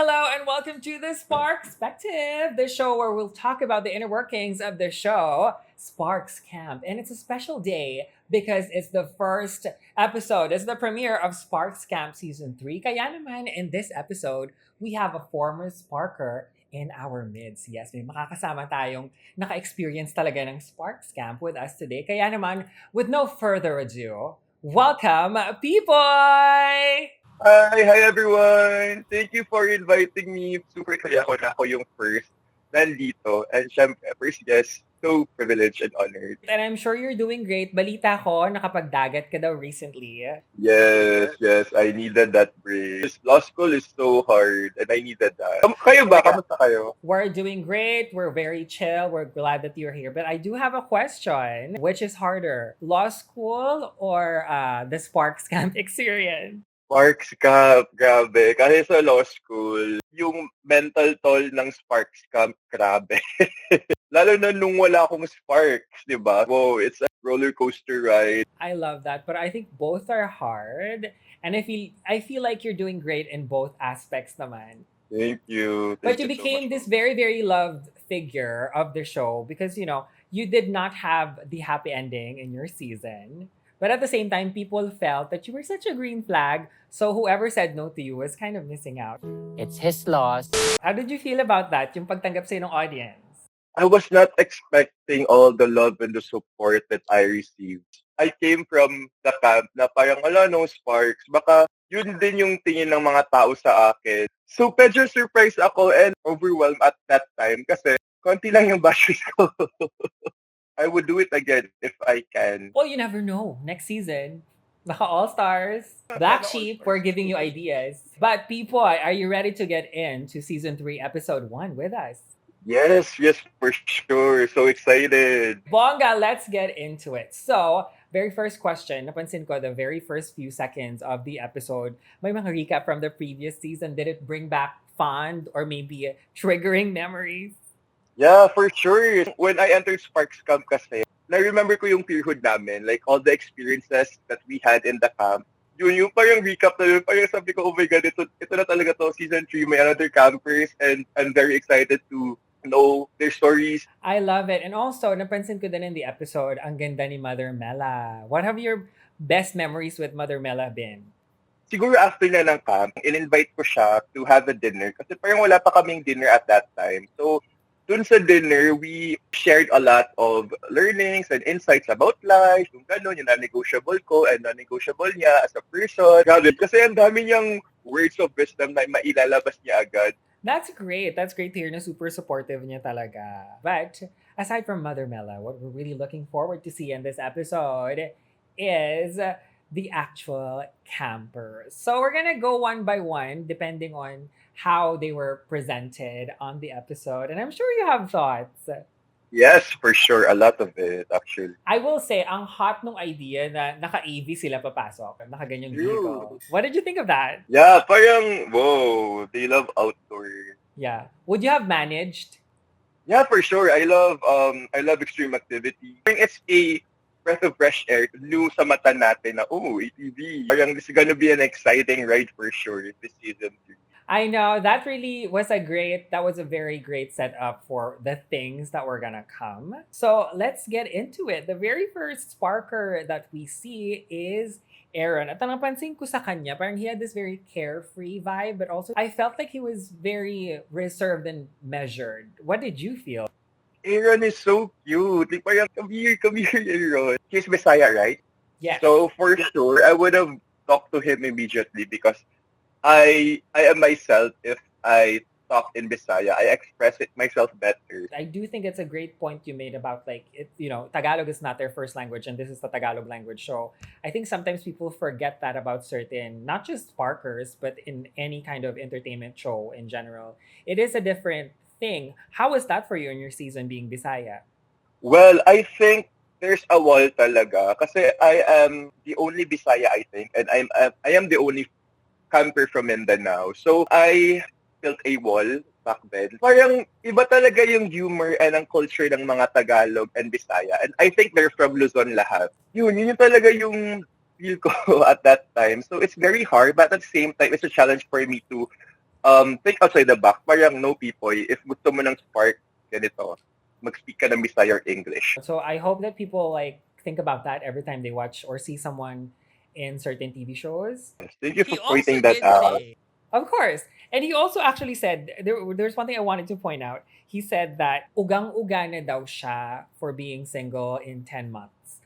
Hello and welcome to the Sparkspective, the show where we'll talk about the inner workings of the show, Sparks Camp. And it's a special day because it's the first episode, it's the premiere of Sparks Camp Season 3. Kaya naman, in this episode, we have a former Sparker in our midst. Yes, may makakasama tayong naka-experience talaga ng Sparks Camp with us today. Kaya naman, with no further ado, welcome, Pipoy! Hi everyone! Thank you for inviting me. Super kaya ako na ako yung first nandito. And syempre, first guest, so privileged and honored. And I'm sure you're doing great. Balita ko, nakapagdagat ka daw recently. Yes, I needed that break. This law school is so hard and I needed that. Kayo ba? Kamusta kayo? We're doing great. We're very chill. We're glad that you're here. But I do have a question. Which is harder, law school or the Sparks Camp experience? Sparks Camp, grabe. Kasi sa law school, yung mental toll ng Sparks Camp, grabe. Lalo na nung wala akong Sparks, di ba? Wow, it's a roller coaster ride. I love that. But I think both are hard. And I feel like you're doing great in both aspects naman. Thank you. But you Thank so became much. this very, very loved figure of the show because, you did not have the happy ending in your season. But at the same time, people felt that you were such a green flag. So whoever said no to you was kind of missing out. It's his loss. How did you feel about that? Yung pagtanggap sa'yo ng audience? I was not expecting all the love and the support that I received. I came from the camp na parang wala no sparks. Baka yun din yung tingin ng mga tao sa akin. So medyo surprised ako and overwhelmed at that time kasi konti lang yung bashes ko. I would do it again if I can. Well, you never know. Next season, naka All-Stars, Black Sheep, we're giving you ideas. But Pipoy, are you ready to get into Season 3, Episode 1 with us? Yes, for sure. So excited. Bonga, let's get into it. So, very first question, napansin ko the very first few seconds of the episode, may mga recap from the previous season. Did it bring back fond or maybe triggering memories? Yeah, for sure. When I entered Sparks Camp kasi, na-remember ko yung peerhood namin, like all the experiences that we had in the camp. Yung parang recap na yun, parang sabi ko, oh my God, ito na talaga to, season 3, may another campers, and I'm very excited to know their stories. I love it. And also, napansin ko din in the episode, ang ganda ni Mother Mela. What have your best memories with Mother Mela been? Siguro after na ng camp, in-invite ko siya to have a dinner kasi parang wala pa kaming dinner at that time. So, dun sa dinner, we shared a lot of learnings and insights about life, yung gano'n, yung non-negotiable ko and non-negotiable niya as a person. Grabe, kasi ang dami niyang words of wisdom na mailalabas niya agad. That's great. That's great to hear na super supportive niya talaga. But aside from Mother Mela, what we're really looking forward to see in this episode is the actual campers. So we're gonna go one by one depending on how they were presented on the episode. And I'm sure you have thoughts. Yes, for sure. A lot of it, actually. I will say, ang hot nung idea na naka-AV sila papasok. Naka-ganyang vehicle. What did you think of that? Yeah, parang, whoa, they love outdoor. Yeah. Would you have managed? Yeah, for sure. I love extreme activity. It's a breath of fresh air. New sa mata natin na, oh, ATV. Parang this is gonna be an exciting ride for sure this season 3. I know that really was a very great setup for the things that were gonna come. So let's get into it. The very first sparker that we see is Aaron. At ang napansin ko sa kanya, parang he had this very carefree vibe, but also I felt like he was very reserved and measured. What did you feel? Aaron is so cute. Like, parang, come here, Aaron. He's Bisaya, right? Yes. So, for sure, I would have talked to him immediately because I am myself. If I talk in Bisaya, I express it myself better. I do think it's a great point you made about Tagalog is not their first language and this is the Tagalog language. So I think sometimes people forget that about certain, not just Sparkers, but in any kind of entertainment show in general. It is a different thing. How was that for you in your season being Bisaya? Well, I think there's a wall talaga kasi I am the only Bisaya, I think, and I am the only camper from Mindanao. So I built a wall back then. Parang iba talaga yung humor and ang culture ng mga Tagalog and Bisaya. And I think they're from Luzon lahat. Yun talaga yung feel ko at that time. So it's very hard, but at the same time, it's a challenge for me to think outside the box. Parang no Pipoy. If gusto mo ng spark, ganito, mag-speak ka ng Bisaya or English. So I hope that people like think about that every time they watch or see someone in certain TV shows. Thank you He for also pointing that did out. say, Of course. And he also actually said there's one thing I wanted to point out. He said that ugang-uga na daw siya for being single in 10 months.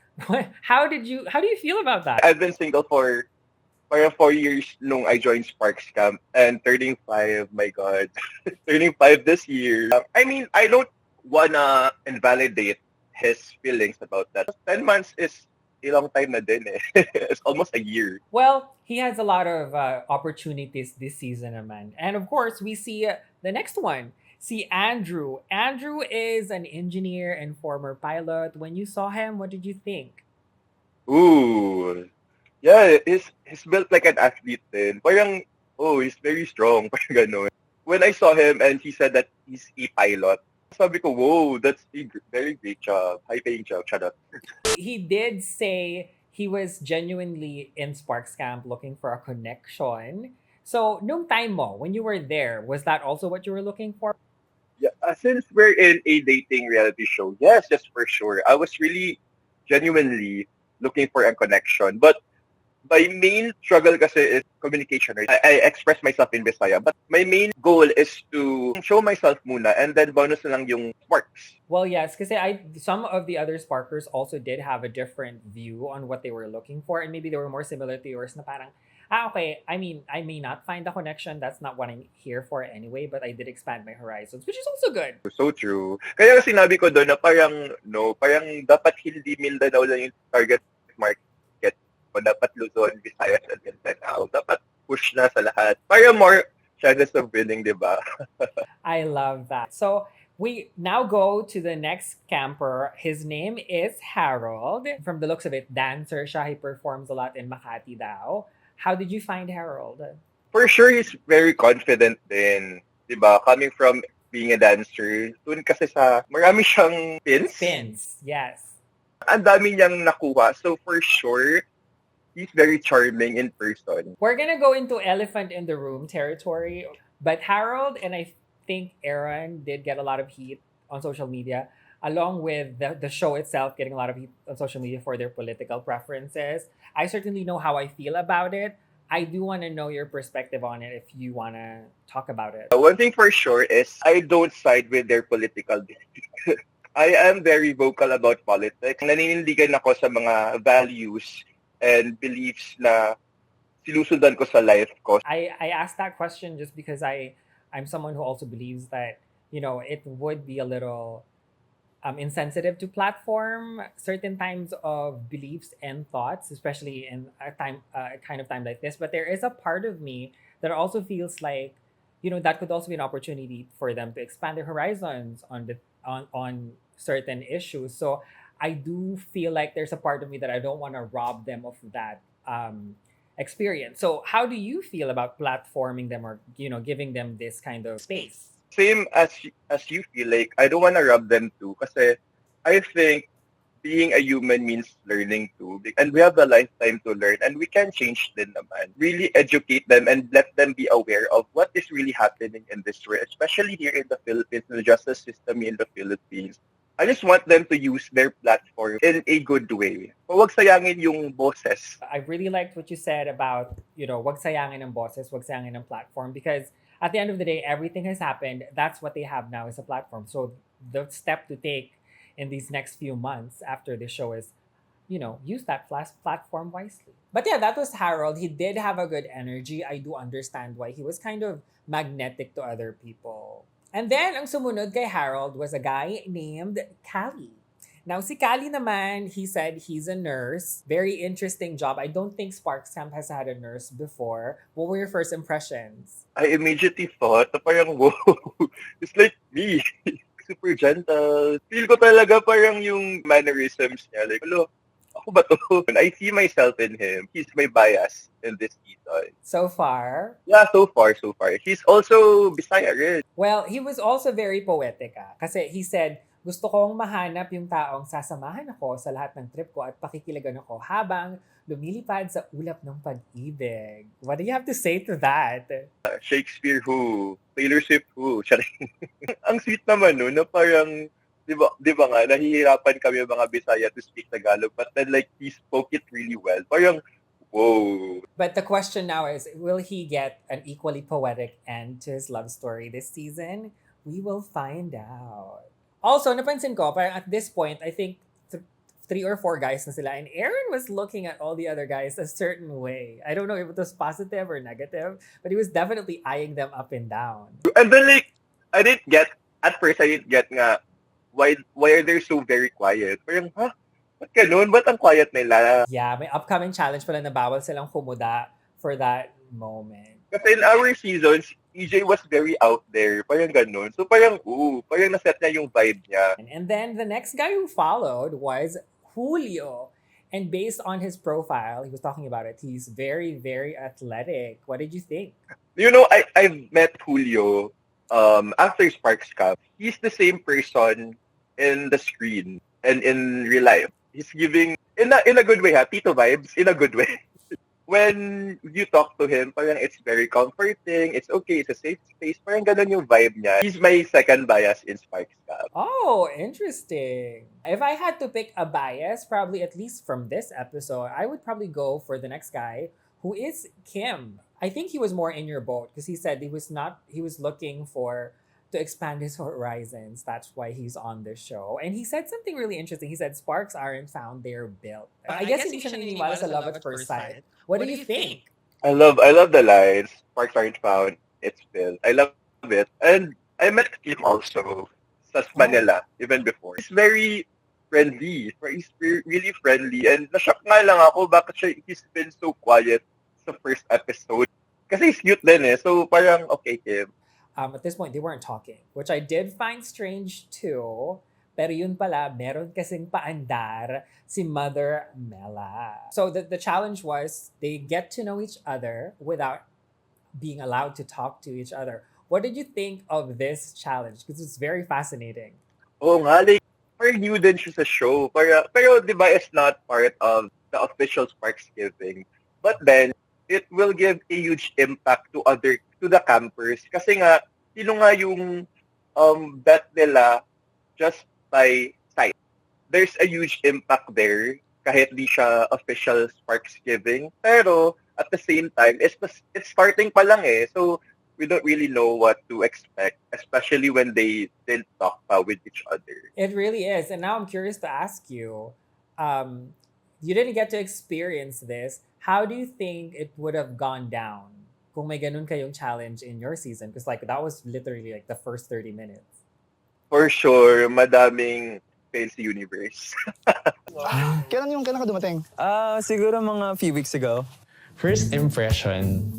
How do you feel about that? I've been single for parang 4 years nung I joined Sparks Camp and turning 5, my God. Turning 5 this year. I mean, I don't wanna invalidate his feelings about that. 10 months is a long time na din eh. It's almost a year. Well, he has a lot of opportunities this season, naman. And of course, we see the next one. See Andrew. Andrew is an engineer and former pilot. When you saw him, what did you think? Ooh. Yeah, he's built like an athlete din. Parang, oh, he's very strong. Parang ganun. When I saw him and he said that he's a pilot, sabi ko, whoa, that's a very great job. High-paying job. Shut up. He did say he was genuinely in Sparks Camp looking for a connection. So, nung time mo, when you were there, was that also what you were looking for? Yeah, since we're in a dating reality show, yes, for sure. I was really genuinely looking for a connection. But my main struggle kasi is communication. Right? I express myself in Bisaya, but my main goal is to show myself muna and then bonus na lang yung sparks. Well, yes, because some of the other Sparkers also did have a different view on what they were looking for, and maybe they were more similar to yours. Na parang, okay. I mean, I may not find a connection. That's not what I'm here for anyway. But I did expand my horizons, which is also good. So true. Kaya sinabi ko doon na parang, no, parang dapat hindi Mindanao lang yung target market. Dapat Luzon, Visayas, and Mindanao. Dapat push na sa lahat. Para more chances of winning, di ba? I love that. So we now go to the next camper. His name is Harold. From the looks of it, dancer siya. He performs a lot in Makati daw. How did you find Harold? For sure, he's very confident din. Di ba? Coming from being a dancer, dun kasi sa marami siyang pins. Pins, yes. Ang dami niyang nakuha. So for sure, he's very charming in person. We're gonna go into elephant in the room territory, but Harold and I think Aaron did get a lot of heat on social media, along with the show itself getting a lot of heat on social media for their political preferences. I certainly know how I feel about it. I do want to know your perspective on it if you want to talk about it. One thing for sure is I don't side with their political beliefs. I am very vocal about politics. Naninindigan ako sa mga values and beliefs na sinusundan ko sa life ko. I asked that question just because I'm someone who also believes that, it would be a little insensitive to platform certain times of beliefs and thoughts, especially in a kind of time like this. But there is a part of me that also feels like, that could also be an opportunity for them to expand their horizons on certain issues. So I do feel like there's a part of me that I don't want to rob them of that experience. So how do you feel about platforming them or giving them this kind of space? Same as you feel, like I don't want to rob them too kasi I think being a human means learning too, and we have a lifetime to learn and we can change din naman. Really educate them and let them be aware of what is really happening in this world, especially here in the Philippines, in the justice system in the Philippines. I just want them to use their platform in a good way. Huwag sayangin yung boses. I really liked what you said about, wag sayangin ng boses, wag sayangin ng platform, because at the end of the day, everything has happened. That's what they have now is a platform. So the step to take in these next few months after the show is, use that platform wisely. But yeah, that was Harold. He did have a good energy. I do understand why he was kind of magnetic to other people. And then, ang sumunod kay Harold was a guy named Callie. Now, si Callie naman, he said he's a nurse. Very interesting job. I don't think Sparks Camp has had a nurse before. What were your first impressions? I immediately thought na parang, whoa, it's like me. Super gentle. Feel ko talaga parang yung mannerisms niya. Like, hello, ako ba to? I see myself in him. He's my bias in this season. So far? Yeah, so far. He's also Bisaya rin. Well, he was also very poetic. Kasi he said, Gusto kong mahanap yung taong sasamahan ako sa lahat ng trip ko at pakikilagan ako habang lumilipad sa ulap ng pag-ibig. What do you have to say to that? Shakespeare who? Taylor Swift who? Charing. Ang sweet naman no, na parang, di ba nga, nahihirapan kami mga Bisaya to speak Tagalog, but then like, he spoke it really well. Parang, whoa. But the question now is, will he get an equally poetic end to his love story this season? We will find out. Also, napansin ko, parang at this point, I think three or four guys na sila, and Aaron was looking at all the other guys a certain way. I don't know if it was positive or negative, but he was definitely eyeing them up and down. And then like, at first I didn't get nga, why are they so very quiet? Parang, ha? Ba't ganun? Ba't ang quiet nila? Yeah, may upcoming challenge pala na bawal silang kumuda for that moment. Kasi in our seasons, EJ was very out there. Parang ganun. So parang, parang naset niya yung vibe niya. And then the next guy who followed was Julio. And based on his profile, he was talking about it, he's very, very athletic. What did you think? You know, I've met Julio after Sparks Cup. He's the same person in the screen and in real life. He's giving, in a good way, Tito vibes, in a good way. When you talk to him, parang it's very comforting, it's okay, it's a safe space, parang ganun yung vibe niya. He's my second bias in Sparks Cup. Oh, interesting. If I had to pick a bias, probably at least from this episode, I would probably go for the next guy, who is Kim. I think he was more in your boat because he said he was looking to expand his horizons. That's why he's on this show. And he said something really interesting. He said sparks aren't found, they're built. I guess hindi siya naniniwala sa love at first sight. What do you think? I love the lines. Sparks aren't found, it's built. I love it. And I met Kim also sa Manila, even before. He's very friendly. He's really friendly. And na-shock nga lang ako bakit he's been so quiet sa first episode. Kasi he's cute din eh. So parang, okay, Kim. At this point, they weren't talking, which I did find strange too. Pero yun pala, meron kasing paandar si Mother Mela. So the challenge was they get to know each other without being allowed to talk to each other. What did you think of this challenge? Because it's very fascinating. Oo nga, like, parang new din siya sa show. Pero di ba, it's not part of the official Sparks giving. But then, it will give a huge impact to the campers. Kasi nga, sino nga yung bet nila just by sight. There's a huge impact there kahit di siya official Sparks giving. Pero at the same time, it's starting pa lang eh. So we don't really know what to expect, especially when they didn't talk with each other. It really is. And now I'm curious to ask you, you didn't get to experience this. How do you think it would have gone down kung may ganun kayong challenge in your season? Because like that was literally like the first 30 minutes. For sure, madaming fails sa universe. Kailan ka dumating? Siguro mga few weeks ago. First impression,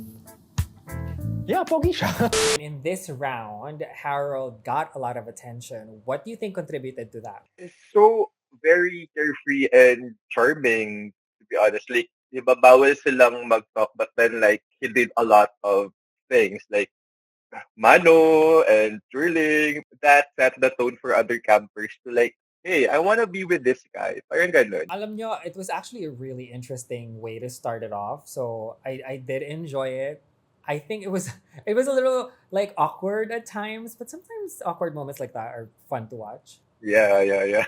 yeah, pogi siya. In this round, Harold got a lot of attention. What do you think contributed to that? It's so very carefree and charming, to be honest. Like, di ba, bawal silang mag-talk, but then like, he did a lot of things like mano and twirling. That set the tone for other campers to like, hey, I want to be with this guy. Parang ganun. Alam nyo, it was actually a really interesting way to start it off. So I did enjoy it. I think it was a little like awkward at times, but sometimes awkward moments like that are fun to watch. Yeah.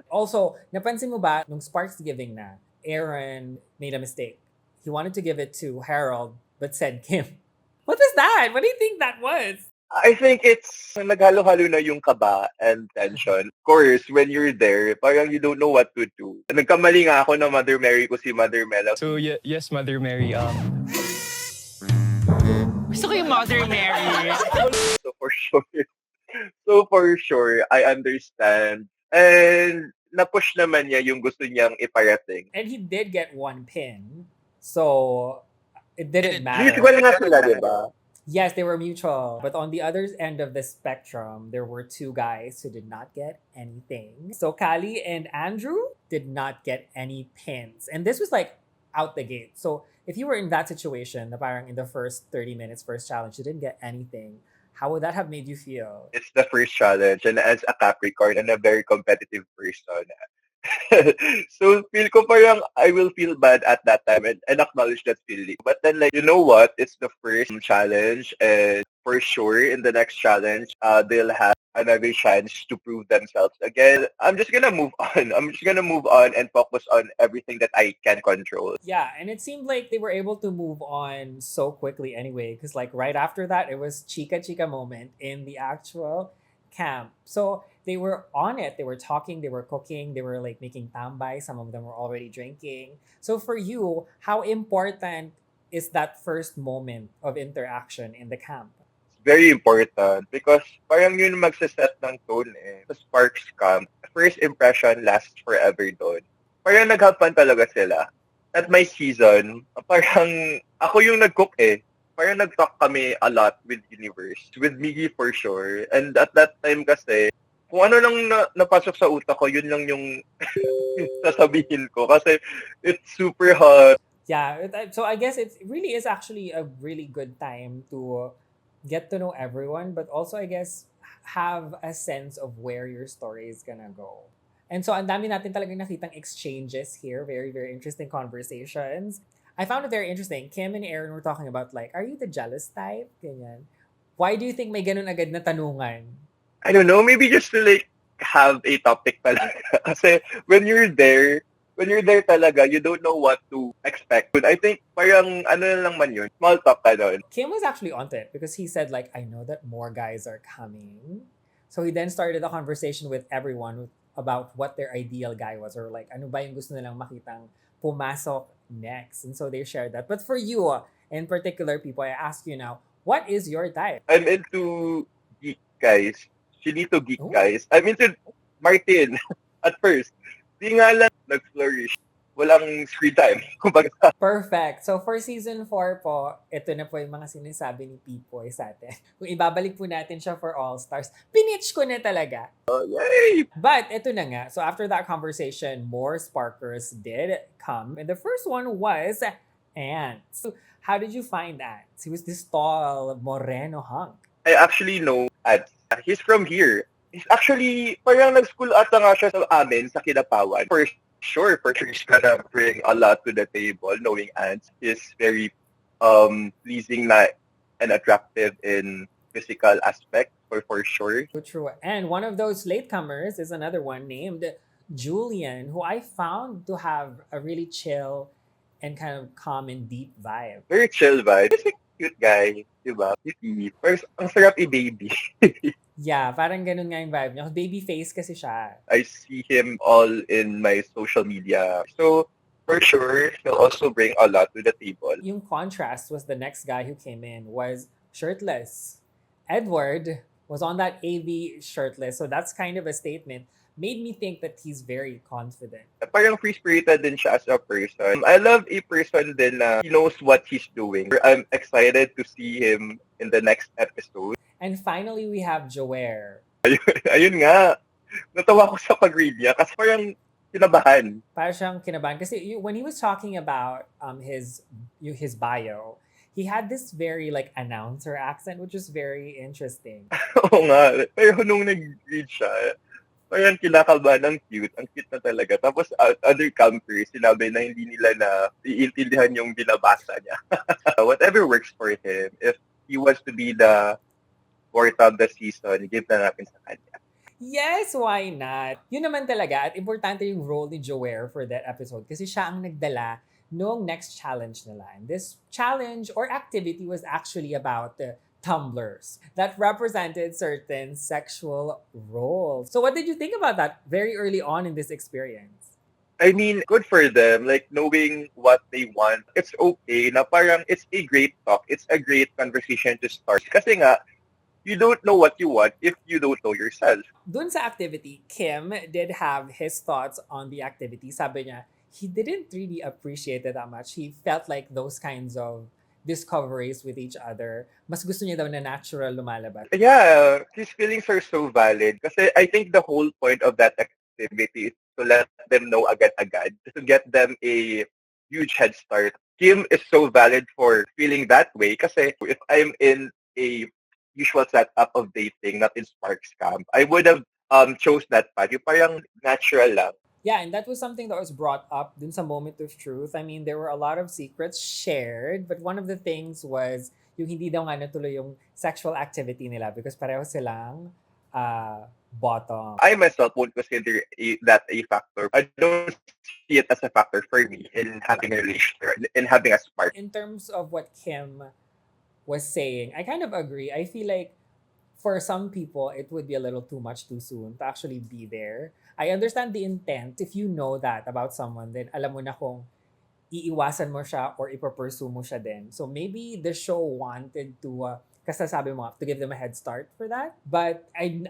Also, napansin mo ba, nung Sparks giving na, Aaron made a mistake. He wanted to give it to Harold, but said Kim. What was that? What do you think that was? I think it's naghalo-halo na yung kaba and tension. Of course, when you're there, parang you don't know what to do. Nagkamali nga ako na Mother Mary ko si Mother Mela. So yes, Mother Mary. Gusto ko yung Mother Mary. So for sure, I understand. And na-push naman niya yung gusto niyang iparating. And he did get one pin. So it didn't matter. Mutual nga sila, di ba? Yes, they were mutual. But on the other end of the spectrum, there were two guys who did not get anything. So Kali and Andrew did not get any pins. And this was like out the gate. So if you were in that situation, na parang in the first 30 minutes, first challenge, you didn't get anything, How would that have made you feel? It's the first challenge, and as a Capricorn and a very competitive person, so feel ko parang I will feel bad at that time and acknowledge that feeling. But then like, you know what? It's the first challenge, and for sure in the next challenge, they'll have another chance to prove themselves again. I'm just gonna move on. I'm just gonna move on and focus on everything that I can control. Yeah, and it seemed like they were able to move on so quickly anyway, because like right after that, it was chica chica moment in the actual camp. So they were on it. They were talking. They were cooking. They were like making tambay. Some of them were already drinking. So for you, how important is that first moment of interaction in the camp? Very important because parang yun magsaset ng tone eh. Sa Sparks Camp, first impression lasts forever doon. Parang naghapan talaga sila. At my season, parang ako yung nag-cook eh. Parang nag-talk kami a lot with Universe, with Miggy for sure. And at that time kasi, kung ano lang napasok sa utak ko, yun lang yung sasabihin ko. Kasi it's super hot. Yeah, so I guess it really is actually a really good time to get to know everyone, but also I guess have a sense of where your story is gonna go. And so ang dami natin talagang nakitang exchanges here, very very interesting conversations. I found it very interesting. Kim and Aaron were talking about like, are you the jealous type? Ganyan. Why do you think may ganun agad na tanungan? I don't know, maybe just to like have a topic talaga. Kasi when you're there talaga, you don't know what to expect. I think parang ano na lang man yun, small talk ka doon. Kim was actually onto it because he said like, I know that more guys are coming. So he then started a conversation with everyone about what their ideal guy was, or like ano ba yung gusto nilang makitang pumasok next. And so they shared that. But for you in particular, people, I ask you now, what is your type? I'm into geek guys. Chinito geek Oh. guys. I'm into Martin at first. Di nga lang nag-flourish. Walang screen time. Kumbaga, Perfect. So for season 4 po, ito na po yung mga sinasabi ni Pipoy sa atin. Kung ibabalik po natin siya for All Stars, pinitch ko na talaga. yay! But ito na nga. So after that conversation, more Sparkers did come. And the first one was Ant. So how did you find Ant? He was this tall, moreno hunk. I actually know at he's from here. He's actually, parang nag-school ata nga siya sa amin, sa Kinapawan. For sure, he's gonna bring a lot to the table, knowing Ants is very pleasing na and attractive in physical aspect, for sure. So true. And one of those latecomers is another one named Julian, who I found to have a really chill and kind of calm and deep vibe. Very chill vibe. He's a cute guy, diba? Pero ang sarap i-baby. Yeah, parang ganun nga yung vibe niya. Baby face kasi siya. I see him all in my social media. So, for sure, he'll also bring a lot to the table. Yung contrast was the next guy who came in was shirtless. Edward was on that AV shirtless. So that's kind of a statement. Made me think that he's very confident. Parang free-spirited din siya as a person. I love a person din na he knows what he's doing. I'm excited to see him in the next episode. And finally, we have Joer. Ayun nga. Natawa ko sa pag-read niya kasi parang kinabahan. Para siyang kinabahan. Kasi when he was talking about his bio, he had this very like announcer accent, which was very interesting. Oo nga. Pero nung nag-read siya, parang kinakabahan, ang cute. Ang cute na talaga. Tapos other campers, sinabi na hindi nila na iintindihan yung binabasa niya. Whatever works for him. If he wants to be the fourth of the season, give na natin sa kanya. Yes, why not? Yun naman talaga. At importante yung role ni Joer for that episode kasi siya ang nagdala noong next challenge nila. And this challenge or activity was actually about tumblers that represented certain sexual roles. So what did you think about that very early on in this experience? I mean, good for them, like knowing what they want. It's okay na parang it's a great talk. It's a great conversation to start. Kasi nga, you don't know what you want if you don't know yourself. Dun sa activity, Kim did have his thoughts on the activity. Sabi niya, he didn't really appreciate it that much. He felt like those kinds of discoveries with each other, mas gusto niya daw na natural lumalabas. Yeah, his feelings are so valid. Kasi I think the whole point of that activity is to let them know agad-agad, to get them a huge head start. Kim is so valid for feeling that way kasi if I'm in a usual setup of dating, not in Sparks Camp, I would have chose that path. Yung parang natural lang. Yeah, and that was something that was brought up dun sa moment of truth. I mean, there were a lot of secrets shared, but one of the things was yung hindi daw nga natuloy yung sexual activity nila because pareho silang bottom. I myself won't consider that a factor. I don't see it as a factor for me in having a relationship, in having a spark. In terms of what Kim was saying, I kind of agree. I feel like for some people, it would be a little too much too soon to actually be there. I understand the intent. If you know that about someone, then alam mo na kung iiwasan mo siya or ipapursue mo siya din. So maybe the show wanted to, kasi sabi mo, to give them a head start for that. But I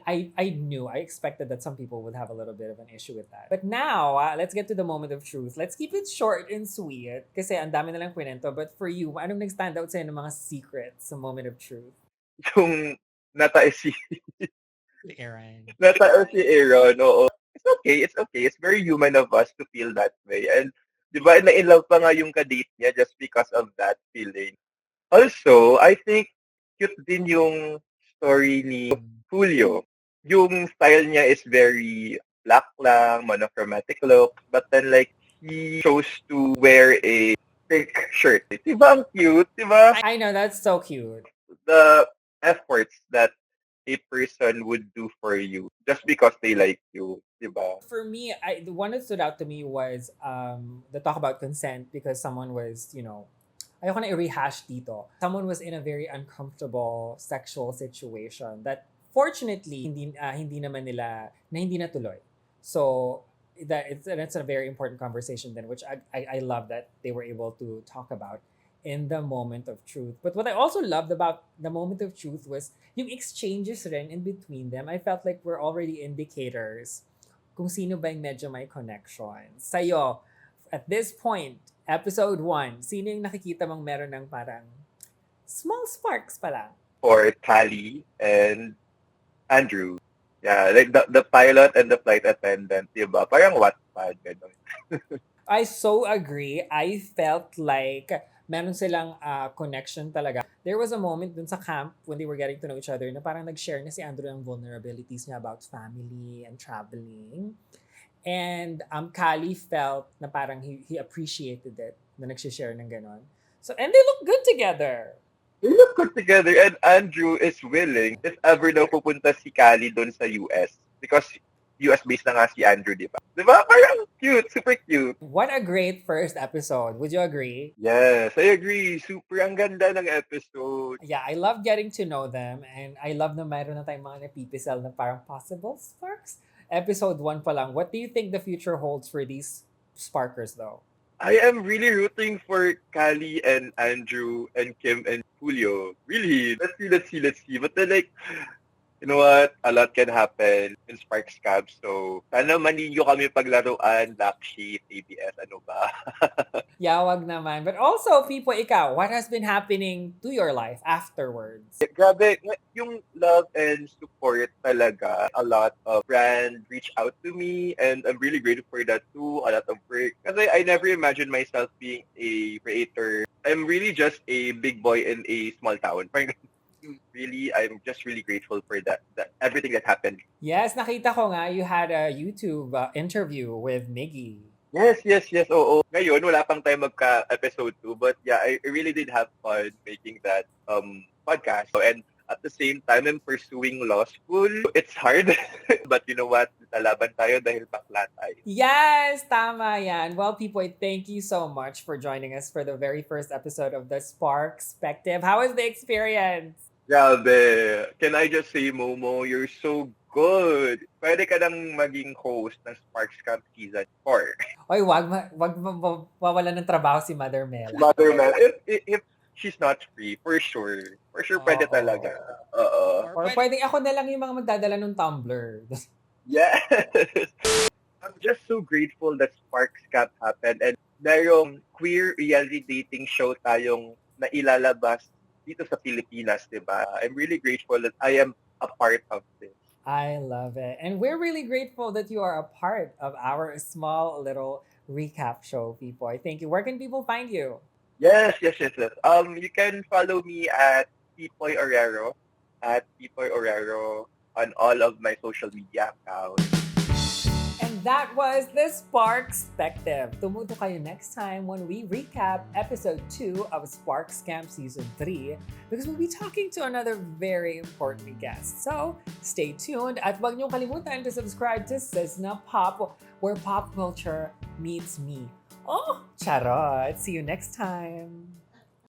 expected that some people would have a little bit of an issue with that. But now, let's get to the moment of truth. Let's keep it short and sweet kasi ang dami na lang kwento. But for you, anong nag-stand out sa'yo ng mga secrets sa moment of truth? Yung nataas si Aaron. Aaron, oo. It's okay, it's okay. It's very human of us to feel that way. And, di ba, na-inlove pa nga yung kadate niya just because of that feeling. Also, I think cute din yung story ni Julio. Yung style niya is very black lang, monochromatic look. But then, like, he chose to wear a pink shirt. Diba ang cute? Diba? I know, that's so cute. The efforts that a person would do for you just because they like you, diba? For me, the one that stood out to me was the talk about consent because someone was, ayoko na i-rehash dito. Someone was in a very uncomfortable sexual situation that fortunately hindi naman nila na hindi natuloy. So that's a very important conversation then, which I love that they were able to talk about in the moment of truth. But what I also loved about the moment of truth was yung exchanges rin in between them. I felt like we're already indicators kung sino ba yung medyo may connection. Sa'yo, at this point, episode 1, sino yung nakikita mong meron ng parang small sparks pa lang? For Callie and Andrew. Yeah, like the pilot and the flight attendant, diba? Parang Wattpad, gano'n. I so agree. I felt like meron silang connection talaga. There was a moment dun sa camp when they were getting to know each other na parang nag-share na si Andrew ng vulnerabilities niya about family and traveling. And Callie felt na parang he appreciated it na nag-share ng ganon. So, and they look good together. They look good together and Andrew is willing if ever daw pupunta si Callie doon sa US because US-based na nga si Andrew, di ba? Di ba? Parang cute, super cute. What a great first episode. Would you agree? Yes, I agree. Super ang ganda ng episode. Yeah, I love getting to know them and I love na mayroon na tayong mga napipisal na parang possible sparks. Episode 1 pa lang. What do you think the future holds for these sparkers though? I am really rooting for Callie and Andrew and Kim and Julio. Really. Let's see. But then like, you know what? A lot can happen in Sparks Camp. So, sana maninyo kami paglaruan, black sheet, ABS, ano ba? Yeah, wag naman. But also, Pipoy, ikaw, what has been happening to your life afterwards? Grabe, yung love and support talaga. A lot of brands reach out to me and I'm really grateful for that too. A lot of work. Kasi I never imagined myself being a creator. I'm really just a big boy in a small town. Really, I'm just really grateful for that everything that happened. Yes, nakita ko nga, you had a YouTube interview with Miggy. Yes. Oo. Ngayon, wala pang time magka-episode 2. But yeah, I really did have fun making that podcast. And at the same time, I'm pursuing law school. It's hard. But you know what? Lalaban tayo dahil bakla tayo. Yes, tama yan. Well, Pipoy, thank you so much for joining us for the very first episode of the Spark Perspective. How was the experience? Grabe. Can I just say, Momo, you're so good. Pwede ka nang maging host ng Sparks Camp Season 4. Oy, wag mawalan ng trabaho si Mother Mel. Mother Mel, if she's not free, for sure. For sure, pwede talaga. Oo. Or pwedeng ako na lang yung mga magdadala ng tumbler. Yes. I'm just so grateful that Sparks Camp happened and merong queer reality dating show tayong nailalabas dito sa Pilipinas, di ba? I'm really grateful that I am a part of this. I love it. And we're really grateful that you are a part of our small little recap show, Pipoy. Thank you. Where can people find you? Yes. You can follow me at Pipoy Oreiro at Pipoy Oreiro on all of my social media accounts. And that was the Sparkspective. Tumuto kayo next time when we recap episode 2 of Spark Scam Season 3 because we'll be talking to another very important guest. So, stay tuned at huwag niyong kalimutan to subscribe to Cisna Pop where pop culture meets me. Oh, charot! See you next time!